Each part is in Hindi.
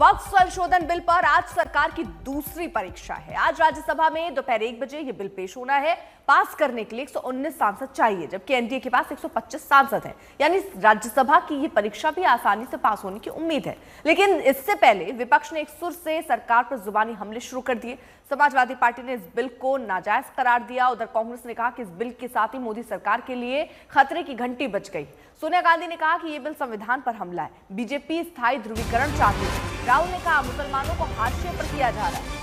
वक्फ संशोधन बिल पर आज सरकार की दूसरी परीक्षा है। आज राज्यसभा में दोपहर 1 बजे यह बिल पेश होना है। पास करने के लिए 119 सांसद चाहिए, जबकि एनडीए के पास 125 सांसद हैं। यानी राज्यसभा की यह परीक्षा भी आसानी से पास होने की उम्मीद है। लेकिन इससे पहले विपक्ष ने एक सुर से सरकार पर जुबानी हमले शुरू कर दिए। समाजवादी पार्टी ने इस बिल को नाजायज करार दिया। उधर कांग्रेस ने कहा कि इस बिल के साथ ही मोदी सरकार के लिए खतरे की घंटी बज गई। सोनिया गांधी ने कहा कि यह बिल संविधान पर हमला है। बीजेपी स्थायी ध्रुवीकरण चाहती है। राहुल ने कहा मुसलमानों को हाशिए पर किया जा रहा है।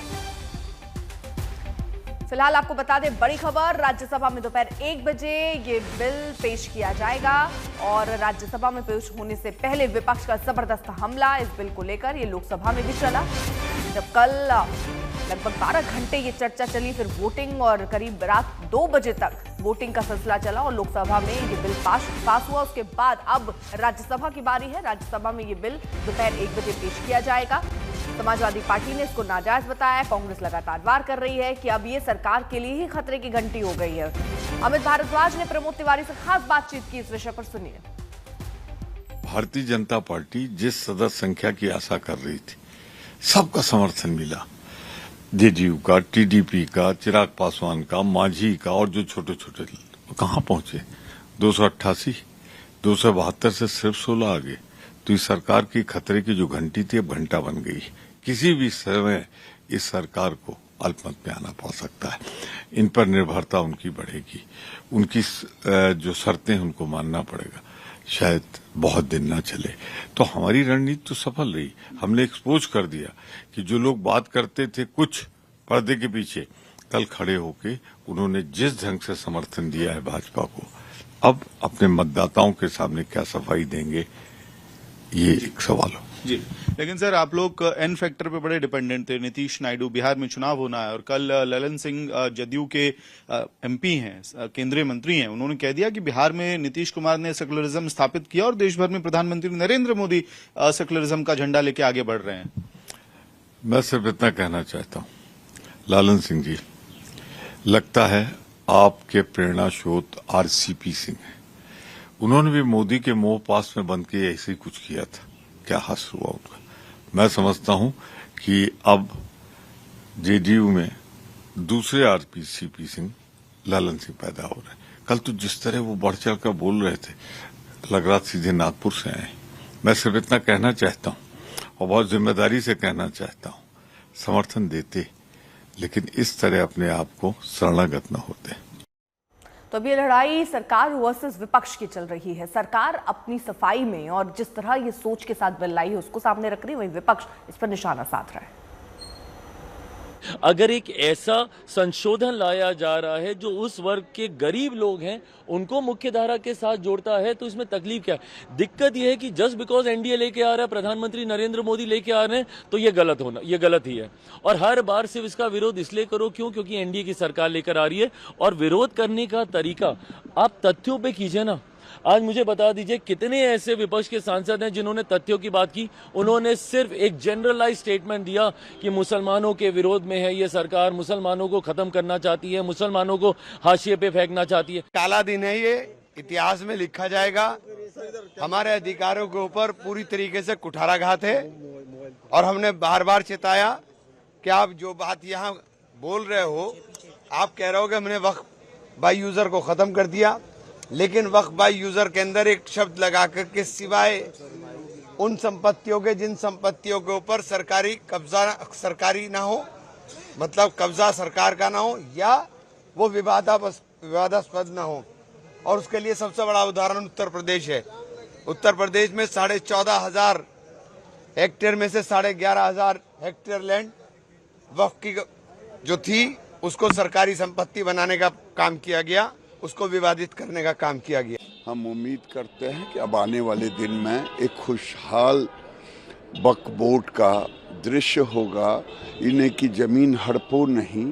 फिलहाल आपको बता दें बड़ी खबर, राज्यसभा में दोपहर 1 बजे ये बिल पेश किया जाएगा और राज्यसभा में पेश होने से पहले विपक्ष का जबरदस्त हमला इस बिल को लेकर ये लोकसभा में भी चला। जब कल लगभग 12 घंटे ये चर्चा चली, फिर वोटिंग और करीब रात 2 बजे तक वोटिंग का सिलसिला चला और लोकसभा में ये बिल पास हुआ। उसके बाद अब राज्यसभा की बारी है। राज्यसभा में ये बिल दोपहर 1 बजे पेश किया जाएगा। समाजवादी पार्टी ने इसको नाजायज बताया। कांग्रेस लगातार वार कर रही है कि अब ये सरकार के लिए ही खतरे की घंटी हो गई है। अमित भारद्वाज ने प्रमोद तिवारी से खास बातचीत की, इस विषय पर सुनिए। भारतीय जनता पार्टी जिस सदस्य संख्या की आशा कर रही थी, सबका समर्थन मिला। जेडीयू का, टीडीपी का, चिराग पासवान का, मांझी का और जो छोटे छोटे कहां पहुंचे 288, 272 से सिर्फ 16 आ गए। तो इस सरकार की खतरे की जो घंटी थी अब घंटा बन गई। किसी भी समय इस सरकार को अल्पमत में आना पड़ सकता है। इन पर निर्भरता उनकी बढ़ेगी, उनकी जो शर्तें हैं उनको मानना पड़ेगा। शायद बहुत दिन ना चले। तो हमारी रणनीति तो सफल रही। हमने एक्सपोज कर दिया कि जो लोग बात करते थे कुछ पर्दे के पीछे, कल खड़े होके उन्होंने जिस ढंग से समर्थन दिया है भाजपा को, अब अपने मतदाताओं के सामने क्या सफाई देंगे, ये एक सवाल हो। जी, लेकिन सर आप लोग एन फैक्टर पे बड़े डिपेंडेंट थे। नीतीश नायडू, बिहार में चुनाव होना है और कल ललन सिंह जदयू के एमपी हैं, केंद्रीय मंत्री हैं, उन्होंने कह दिया कि बिहार में नीतीश कुमार ने सेकुलरिज्म स्थापित किया और देश भर में प्रधानमंत्री नरेंद्र मोदी सेकुलरिज्म का झंडा लेके आगे बढ़ रहे हैं। मैं सिर्फ इतना कहना चाहता हूँ, ललन सिंह जी, लगता है आपके प्रेरणा स्रोत आरसीपी सिंह है। उन्होंने भी मोदी के मोह पास में बंद के ऐसे ही कुछ किया था। क्या हास हुआ उनका। मैं समझता हूं कि अब जेडीयू में दूसरे आरसीपी सिंह, ललन सिंह पैदा हो रहे हैं। कल तो जिस तरह वो बढ़ चढ़ कर बोल रहे थे, लग रहा सीधे नागपुर से आए। मैं सिर्फ इतना कहना चाहता हूं और बहुत जिम्मेदारी से कहना चाहता हूं, समर्थन देते लेकिन इस तरह अपने आप को शरणागत न होते। तो अब ये लड़ाई सरकार वर्सेस विपक्ष की चल रही है। सरकार अपनी सफाई में और जिस तरह ये सोच के साथ बिल लाई है उसको सामने रख रही है, वहीं विपक्ष इस पर निशाना साध रहा है। अगर एक ऐसा संशोधन लाया जा रहा है जो उस वर्ग के गरीब लोग हैं उनको मुख्य धारा के साथ जोड़ता है, तो इसमें तकलीफ क्या है? दिक्कत यह है कि जस्ट बिकॉज एनडीए लेके आ रहा है, प्रधानमंत्री नरेंद्र मोदी लेके आ रहे हैं, तो ये गलत ही है। और हर बार सिर्फ इसका विरोध इसलिए करो क्योंकि एनडीए की सरकार लेकर आ रही है। और विरोध करने का तरीका आप तथ्यों पर कीजिए ना। आज मुझे बता दीजिए कितने ऐसे विपक्ष के सांसद हैं जिन्होंने तथ्यों की बात की। उन्होंने सिर्फ एक जनरलाइज स्टेटमेंट दिया कि मुसलमानों के विरोध में है ये सरकार, मुसलमानों को खत्म करना चाहती है, मुसलमानों को हाशिए पे फेंकना चाहती है। काला दिन है ये, इतिहास में लिखा जाएगा। हमारे अधिकारों के ऊपर पूरी तरीके से कुठाराघात है और हमने बार बार चेताया कि आप जो बात यहाँ बोल रहे हो, आप कह रहे हो कि हमने वक्फ बाई यूजर को खत्म कर दिया, लेकिन वक्फ बाई यूजर के अंदर एक शब्द लगा करके सिवाय उन संपत्तियों के जिन संपत्तियों के ऊपर सरकारी कब्जा सरकारी ना हो, मतलब कब्जा सरकार का ना हो या वो विवादास्पद ना हो। और उसके लिए सबसे बड़ा उदाहरण उत्तर प्रदेश है। उत्तर प्रदेश में 14,500 हेक्टेयर में से 11,500 हेक्टेयर लैंड वक्फ की जो थी उसको सरकारी संपत्ति बनाने का काम किया गया, उसको विवादित करने का काम किया गया। हम उम्मीद करते हैं कि अब आने वाले दिन में एक खुशहाल वक्फ बोर्ड का दृश्य होगा। इन्हें की जमीन हड़पो नहीं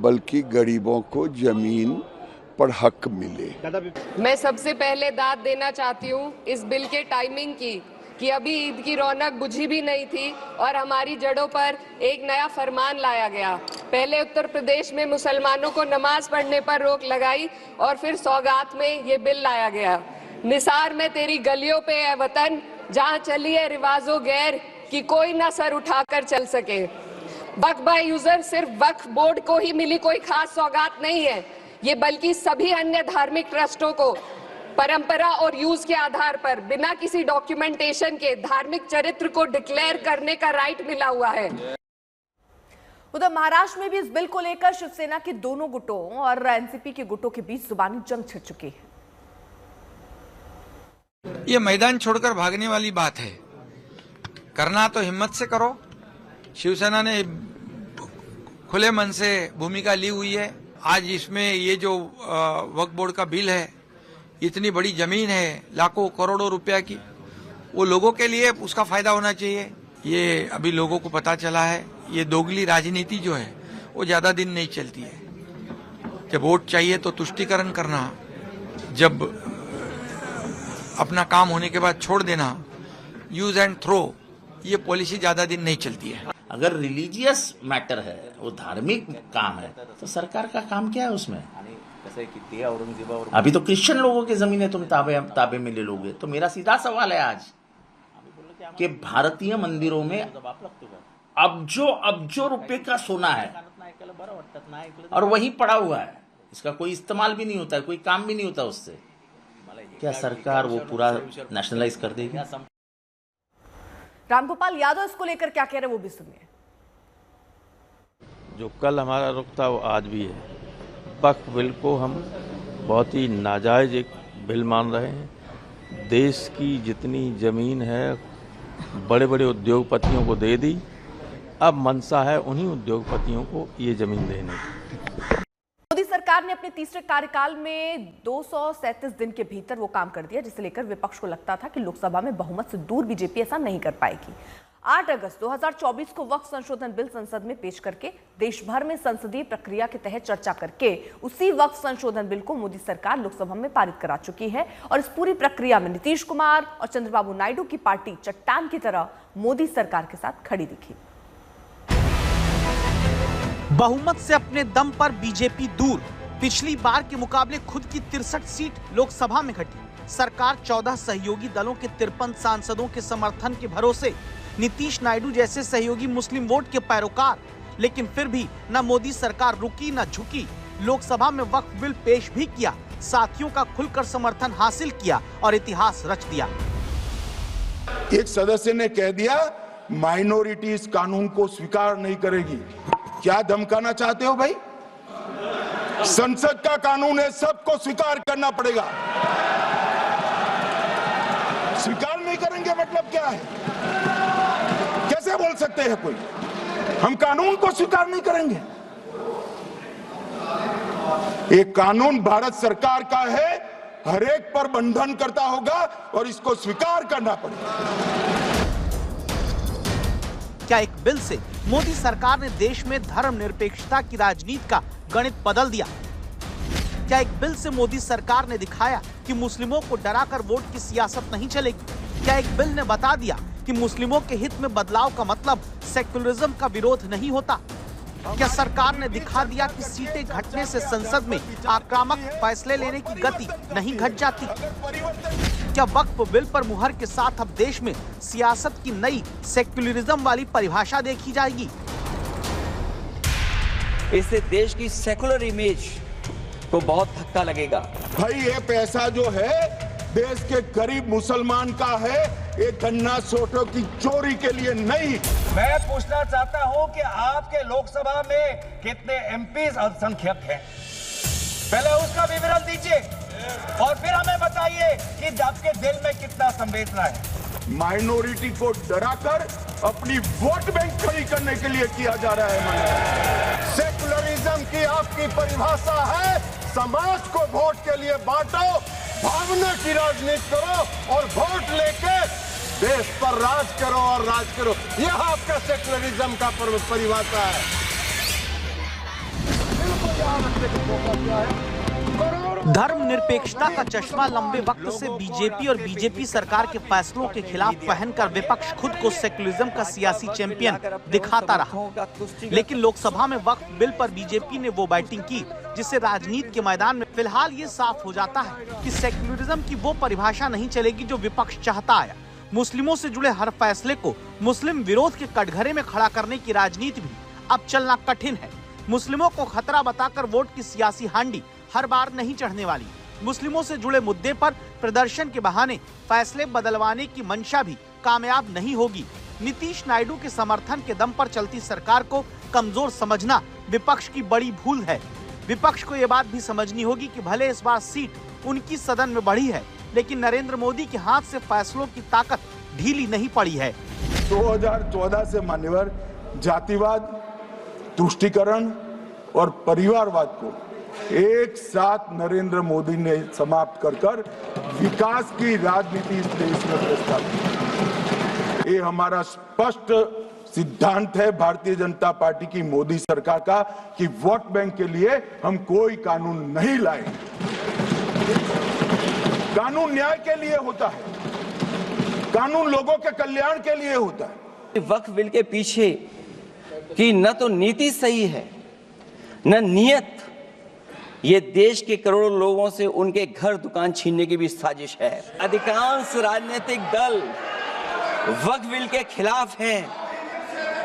बल्कि गरीबों को जमीन पर हक मिले। मैं सबसे पहले दाद देना चाहती हूँ इस बिल के टाइमिंग की कि अभी ईद की रौनक बुझी भी नहीं थी और हमारी जड़ों पर एक नया फरमान लाया गया। पहले उत्तर प्रदेश में मुसलमानों को नमाज पढ़ने पर रोक लगाई और फिर सौगात में ये बिल लाया गया। निसार में तेरी गलियों पे है वतन, जहाँ चली है रिवाजो गैर, कि कोई ना सर उठाकर चल सके। वक्फ बाय यूजर सिर्फ वक्फ बोर्ड को ही मिली कोई खास सौगात नहीं है, ये बल्कि सभी अन्य धार्मिक ट्रस्टों को परंपरा और यूज के आधार पर बिना किसी डॉक्यूमेंटेशन के धार्मिक चरित्र को डिक्लेयर करने का राइट मिला हुआ है। उधर महाराष्ट्र में भी इस बिल को लेकर शिवसेना के दोनों गुटों और एनसीपी के गुटों के बीच जुबानी जंग छिड़ चुकी है। ये मैदान छोड़कर भागने वाली बात है। करना तो हिम्मत से करो। शिवसेना ने खुले मन से भूमिका ली हुई है। आज इसमें ये जो वक्फ बोर्ड का बिल है, इतनी बड़ी जमीन है, लाखों करोड़ों रुपया की, वो लोगों के लिए उसका फायदा होना चाहिए। ये अभी लोगों को पता चला है। ये दोगली राजनीति जो है वो ज्यादा दिन नहीं चलती है। जब वोट चाहिए तो तुष्टीकरण करना, जब अपना काम होने के बाद छोड़ देना, यूज एंड थ्रो, ये पॉलिसी ज्यादा दिन नहीं चलती है। अगर रिलीजियस मैटर है, वो धार्मिक काम है, तो सरकार का काम क्या है उसमें? अभी तो क्रिश्चियन लोगों की जमीनें तुम ताबे में ले लोगे। तो मेरा सीधा सवाल है आज कि भारतीय मंदिरों में अब्जो रुपए का सोना है और वही पड़ा हुआ है, इसका कोई इस्तेमाल भी नहीं होता है, कोई काम भी नहीं होता उससे। क्या सरकार वो पूरा नेशनलाइज कर देगी? रामगोपाल यादव इसको लेकर क्या कह रहे हैं वो भी सुनिए। जो कल हमारा रुख था वो आज भी है। वक्फ बिल को हम बहुत ही नाजायज एक बिल मान रहे हैं। देश की जितनी जमीन है बड़े बड़े उद्योगपतियों को दे दी, अब मनसा है उन्हीं उद्योगपतियों को ये जमीन देने की। मोदी सरकार ने अपने तीसरे कार्यकाल में 237 दिन के भीतर वो काम कर दिया जिसे लेकर विपक्ष को लगता था कि लोकसभा में बहुमत से दूर बीजेपी ऐसा नहीं कर पाएगी। 8 अगस्त 2024 को वक्फ संशोधन बिल संसद में पेश करके देश भर में संसदीय प्रक्रिया के तहत चर्चा करके उसी वक्फ संशोधन बिल को मोदी सरकार लोकसभा में पारित करा चुकी है। और इस पूरी प्रक्रिया में नीतीश कुमार और चंद्रबाबू नायडू की पार्टी चट्टान की तरह मोदी सरकार के साथ खड़ी दिखी। बहुमत से अपने दम पर बीजेपी दूर, पिछली बार के मुकाबले खुद की 63 सीट लोकसभा में घटी। सरकार 14 सहयोगी दलों के 53 सांसदों के समर्थन के भरोसे, नीतीश नायडू जैसे सहयोगी मुस्लिम वोट के पैरोकार, लेकिन फिर भी न मोदी सरकार रुकी न झुकी। लोकसभा में वक्फ बिल पेश भी किया, साथियों का खुलकर समर्थन हासिल किया और इतिहास रच दिया। एक सदस्य ने कह दिया माइनॉरिटी इस कानून को स्वीकार नहीं करेगी। क्या धमकाना चाहते हो भाई? संसद का कानून है, सबको स्वीकार करना पड़ेगा। स्वीकार नहीं करेंगे मतलब क्या है? कैसे बोल सकते हैं कोई हम कानून को स्वीकार नहीं करेंगे? एक कानून भारत सरकार का है, हर एक पर बंधन करता होगा और इसको स्वीकार करना पड़ेगा। क्या एक बिल से मोदी सरकार ने देश में धर्मनिरपेक्षता की राजनीति का गणित बदल दिया? क्या एक बिल से मोदी सरकार ने दिखाया कि मुस्लिमों को डराकर वोट की सियासत नहीं चलेगी? क्या एक बिल ने बता दिया कि मुस्लिमों के हित में बदलाव का मतलब सेक्युलरिज्म का विरोध नहीं होता? क्या सरकार ने दिखा दिया कि सीटें घटने से संसद में आक्रामक फैसले लेने की गति नहीं घट जाती? क्या वक्फ बिल पर मुहर के साथ अब देश में सियासत की नई सेक्युलरिज्म वाली परिभाषा देखी जाएगी? इससे देश की सेकुलर इमेज को बहुत धक्का लगेगा। भाई ये पैसा जो है देश के गरीब मुसलमान का है, ये गन्ना सोटों की चोरी के लिए नहीं। मैं पूछना चाहता हूं कि आपके लोकसभा में कितने एमपीज अल्पसंख्यक हैं? पहले उसका विवरण दीजिए और फिर हमें बताइए कि आपके दिल में कितना संवेदना है। माइनॉरिटी को डराकर अपनी वोट बैंक खड़ी करने के लिए किया जा रहा है। सेकुलरिज्म की आपकी परिभाषा है समाज को वोट के लिए बांटो, भावना की राजनीति करो और वोट लेके देश पर राज करो और राज करो। यह आपका सेकुलरिज्म का परिभाषा है। धर्मनिरपेक्षता का चश्मा लंबे वक्त से बीजेपी और बीजेपी सरकार के फैसलों के खिलाफ पहनकर विपक्ष खुद को सेकुलरिज्म का सियासी चैंपियन दिखाता रहा। लेकिन लोकसभा में वक्फ बिल पर बीजेपी ने वो बैटिंग की जिससे राजनीति के मैदान में फिलहाल ये साफ हो जाता है कि सेकुलरिज्म की वो परिभाषा नहीं चलेगी जो विपक्ष चाहता आया। मुस्लिमों से जुड़े हर फैसले को मुस्लिम विरोध के कटघरे में खड़ा करने की राजनीति भी अब चलना कठिन है। मुस्लिमों को खतरा बताकर वोट की सियासी हांडी हर बार नहीं चढ़ने वाली। मुस्लिमों से जुड़े मुद्दे पर प्रदर्शन के बहाने फैसले बदलवाने की मंशा भी कामयाब नहीं होगी। नीतीश नायडू के समर्थन के दम पर चलती सरकार को कमजोर समझना विपक्ष की बड़ी भूल है। विपक्ष को ये बात भी समझनी होगी कि भले इस बार सीट उनकी सदन में बढ़ी है, लेकिन नरेंद्र मोदी के हाथ से फैसलों की ताकत ढीली नहीं पड़ी है। 2014 से मान्यवर जातिवाद, तुष्टीकरण और परिवारवाद को एक साथ नरेंद्र मोदी ने समाप्त कर विकास की राजनीति इस देश में प्रस्तावित की। ये हमारा स्पष्ट सिद्धांत है भारतीय जनता पार्टी की मोदी सरकार का कि वोट बैंक के लिए हम कोई कानून नहीं लाए। कानून न्याय के लिए होता है, कानून लोगों के कल्याण के लिए होता है। वक्फ बिल के पीछे की न तो नीति सही है न नियत। ये देश के करोड़ों लोगों से उनके घर दुकान छीनने की भी साजिश है। अधिकांश राजनीतिक दल वक्फ बिल के खिलाफ हैं,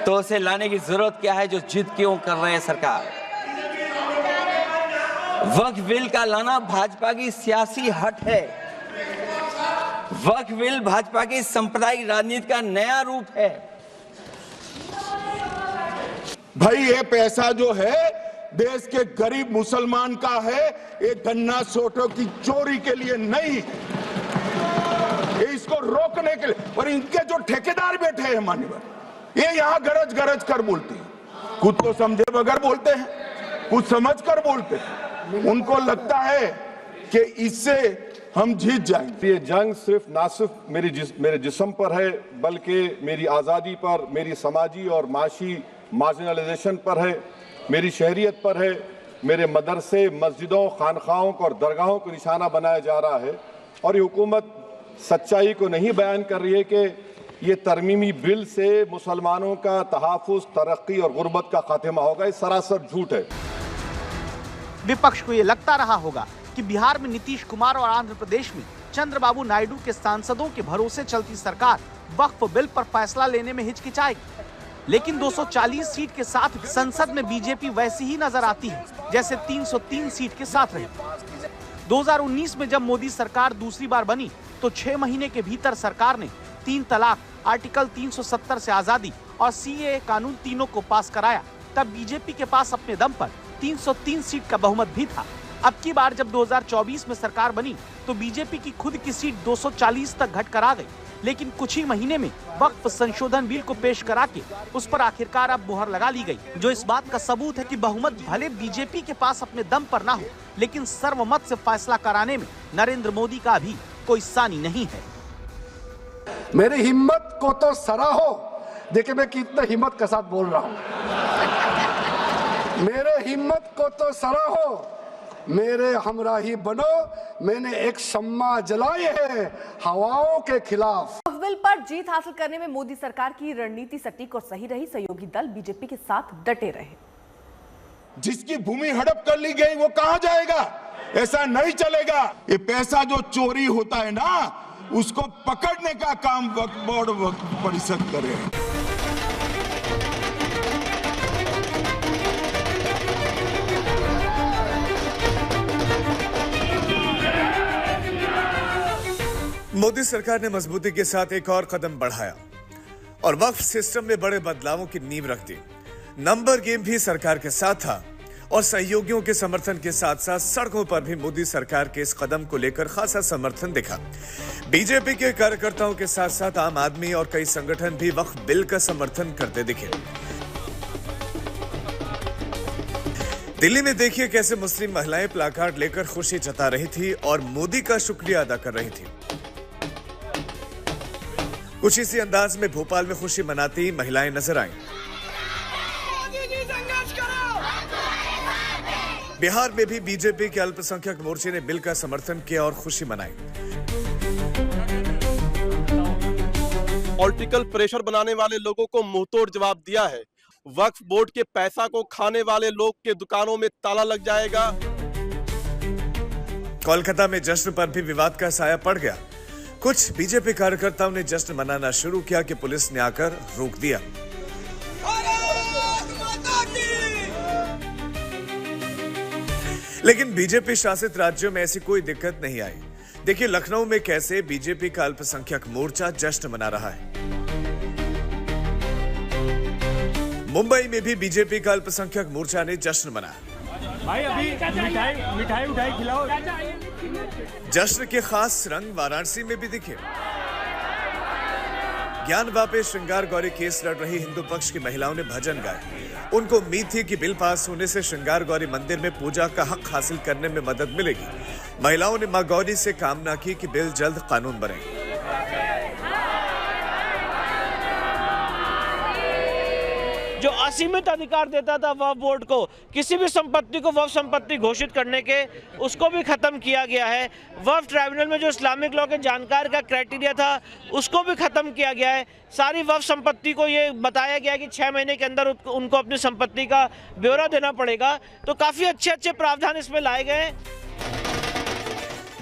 तो उसे लाने की जरूरत क्या है जो जिद क्यों कर रहे हैं सरकार। वक्फ बिल का लाना भाजपा की सियासी हट है। वक्फ बिल भाजपा की सांप्रदायिक राजनीति का नया रूप है। भाई ये पैसा जो है देश के गरीब मुसलमान का है, ये गन्ना सोटों की चोरी के लिए नहीं, ये इसको रोकने के लिए। और इनके जो ठेकेदार बैठे हैं मान्यवर, ये यहाँ गरज गरज कर बोलते हैं, खुद तो समझे बगैर बोलते हैं, कुछ समझ कर बोलते हैं। उनको लगता है कि इससे हम जीत जाएंगे। ये जंग सिर्फ मेरे जिस्म पर है, बल्कि मेरी आज़ादी पर, मेरी समाजी और माशी मार्जिनलाइजेशन पर है, मेरी शहरियत पर है। मेरे मदरसे, मस्जिदों, खानखाओं और दरगाहों को निशाना बनाया जा रहा है। और ये हुकूमत सच्चाई को नहीं बयान कर रही है कि ये तरमीमी बिल से मुसलमानों का तहफ़्फ़ुज़, तरक्की और गुर्बत का खात्मा होगा। ये सरासर झूठ है। विपक्ष को ये लगता रहा होगा कि बिहार में नीतीश कुमार और आंध्र प्रदेश में चंद्रबाबू नायडू के सांसदों के भरोसे चलती सरकार वक्फ बिल पर फैसला लेने में हिचकिचाएगी। लेकिन 240 सीट के साथ संसद में बीजेपी वैसी ही नजर आती है जैसे 303 सीट के साथ रही। 2019 में जब मोदी सरकार दूसरी बार बनी तो 6 महीने के भीतर सरकार ने 3 तलाक, आर्टिकल 370 से आजादी और सीएए कानून तीनों को पास कराया। तब बीजेपी के पास अपने दम पर 303 सीट का बहुमत भी था। अब की बार जब 2024 में सरकार बनी तो बीजेपी की खुद की सीट 240 तक घट कर आ गई। लेकिन कुछ ही महीने में वक्फ संशोधन बिल को पेश करा के उस पर आखिरकार अब मुहर लगा ली गई, जो इस बात का सबूत है कि बहुमत भले बीजेपी के पास अपने दम पर ना हो, लेकिन सर्वमत से फैसला कराने में नरेंद्र मोदी का भी कोई सानी नहीं है। मेरी हिम्मत को तो सराहो। देखिए मैं कितना हिम्मत के साथ बोल रहा हूँ। मेरे हिम्मत को तो सराहो, मेरे हमराही बनो। मैंने एक शम्मा जलाई है हवाओं के खिलाफ। वक्फ बिल पर जीत हासिल करने में मोदी सरकार की रणनीति सटीक और सही रही। सहयोगी दल बीजेपी के साथ डटे रहे। जिसकी भूमि हड़प कर ली गई वो कहां जाएगा? ऐसा नहीं चलेगा। ये पैसा जो चोरी होता है ना, उसको पकड़ने का काम वक्फ बोर्ड, वक्फ परिषद करे। मोदी सरकार ने मजबूती के साथ एक और कदम बढ़ाया और वक्फ सिस्टम में बड़े बदलावों की नींव रख दी। नंबर गेम भी सरकार के साथ था और सहयोगियों के समर्थन के साथ साथ सड़कों पर भी मोदी सरकार के इस कदम को लेकर खासा समर्थन दिखा। बीजेपी के कार्यकर्ताओं के साथ साथ आम आदमी और कई संगठन भी वक्फ बिल का समर्थन करते दिखे। दिल्ली में देखिए कैसे मुस्लिम महिलाएं प्लाकार्ड लेकर खुशी जता रही थी और मोदी का शुक्रिया अदा कर रही थी। कुछ इसी अंदाज में भोपाल में खुशी मनाती महिलाएं नजर आईं। बिहार में भी बीजेपी के अल्पसंख्यक मोर्चे ने बिल का समर्थन किया और खुशी मनाई। पॉलिटिकल प्रेशर बनाने वाले लोगों को मुंहतोड़ जवाब दिया है। वक्फ बोर्ड के पैसा को खाने वाले लोग के दुकानों में ताला लग जाएगा। कोलकाता में जश्न पर भी विवाद का साया पड़ गया। कुछ बीजेपी कार्यकर्ताओं ने जश्न मनाना शुरू किया कि पुलिस ने आकर रोक दिया। लेकिन बीजेपी शासित राज्यों में ऐसी कोई दिक्कत नहीं आई। देखिए लखनऊ में कैसे बीजेपी का अल्पसंख्यक मोर्चा जश्न मना रहा है। मुंबई में भी बीजेपी का अल्पसंख्यक मोर्चा ने जश्न मनाया। भाई अभी मिठाई खिलाओ। जश्न के खास रंग वाराणसी में भी दिखे। ज्ञान वापे श्रृंगार गौरी केस लड़ रही हिंदू पक्ष की महिलाओं ने भजन गाए। उनको उम्मीद थी कि बिल पास होने से श्रृंगार गौरी मंदिर में पूजा का हक हासिल करने में मदद मिलेगी। महिलाओं ने मां गौरी से कामना की कि बिल जल्द कानून बने। जो असीमित अधिकार देता था वक्फ बोर्ड को किसी भी संपत्ति को वक्फ संपत्ति घोषित करने के, उसको भी खत्म किया गया है। वक्फ ट्राइब्यूनल में जो इस्लामिक लॉ के जानकार का क्राइटेरिया था उसको भी खत्म किया गया है। सारी वक्फ संपत्ति को ये बताया गया कि 6 महीने के अंदर उनको अपनी संपत्ति का ब्यौरा देना पड़ेगा। तो काफी अच्छे प्रावधान इसमें लाए गए हैं।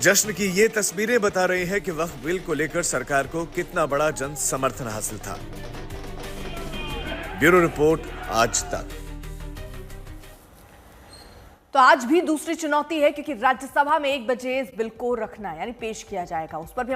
जश्न की ये तस्वीरें बता रही है कि वक्फ बिल को लेकर सरकार को कितना बड़ा जन समर्थन हासिल था। ब्यूरो रिपोर्ट आज तक। तो आज भी दूसरी चुनौती है क्योंकि राज्यसभा में 1 बजे इस बिल को रखना यानी पेश किया जाएगा। उस पर भी